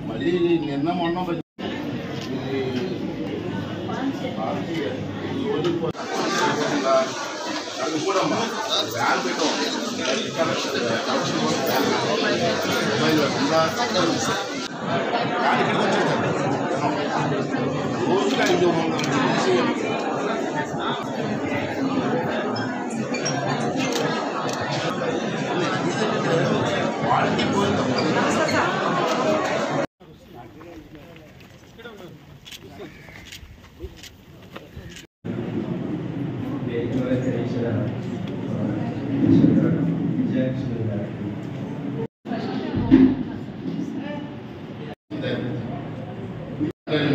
మళ్ళీ నిన్న మొన్న అది కూడా వ్యాన్ పెట్టాం రోజుగా 500 క్వాలిటీ పోయింది.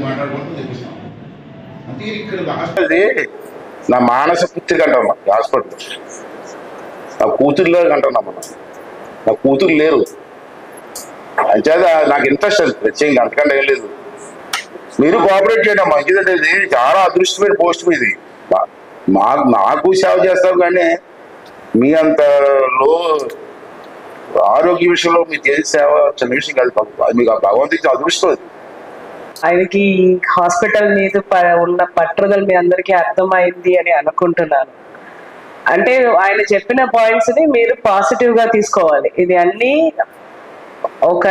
మాట్లాడుకుంటూ తెప్పిస్తాం అంటే ఇక్కడ హాస్పిటల్ నా మానస పుత్రిక అంటాం హాస్పిటల్. నా కూతురులో అంటున్నాం మనం, నా కూతురు లేరు అంచేత నాకు ఇంట్రెస్ట్ అది ప్రత్యేకంగా, అంతకంటే ఏం లేదు. మీరు కోఆపరేట్ చేయడం మంచిదంటే ఇది చాలా అదృష్టమైన పోస్ట్ మీది. నాకు సేవ చేస్తాం కానీ మీ అంత లో ఆరోగ్య విషయంలో మీరు చేసే సేవ చిన్న విషయం కాదు. మీకు భగవంతుడికి అదృష్టం అది. ఆయనకి హాస్పిటల్ మీద ఉన్న పట్టుదల మీ అందరికీ అర్థమైంది అని అనుకుంటున్నాను. అంటే ఆయన చెప్పిన పాయింట్స్ ని మీరు పాజిటివ్ గా తీసుకోవాలి. ఇది అన్ని ఒక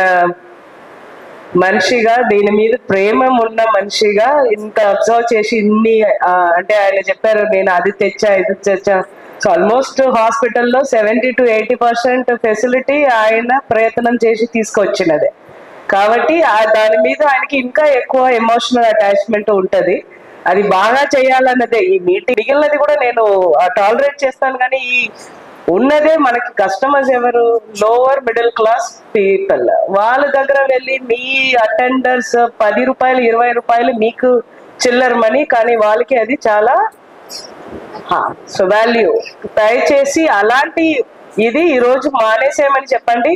మనిషిగా, దీని మీద ప్రేమ ఉన్న మనిషిగా ఇంత అబ్జర్వ్ చేసి ఇన్ని అంటే ఆయన చెప్పారు నేను అది తెచ్చా ఇది తెచ్చా. సో ఆల్మోస్ట్ హాస్పిటల్లో 70 to 80% ఫెసిలిటీ ఆయన ప్రయత్నం చేసి తీసుకొచ్చినదే కాబట్టి దాని మీద ఆయనకి ఇంకా ఎక్కువ ఎమోషనల్ అటాచ్మెంట్ ఉంటది. అది బాగా చేయాలన్నదే ఈ మీటింగ్. మిగిలినది కూడా నేను టాలరేట్ చేస్తాను కానీ ఈ ఉన్నదే మనకి కస్టమర్స్ ఎవరు, లోవర్ మిడిల్ క్లాస్ పీపుల్. వాళ్ళ దగ్గర వెళ్ళి మీ అటెండర్స్ 10 రూపాయలు 20 రూపాయలు మీకు చిల్లర మనీ, కానీ వాళ్ళకి అది చాలా సో వాల్యూ. దయచేసి అలాంటి ఇది ఈరోజు మానేసేయమని చెప్పండి.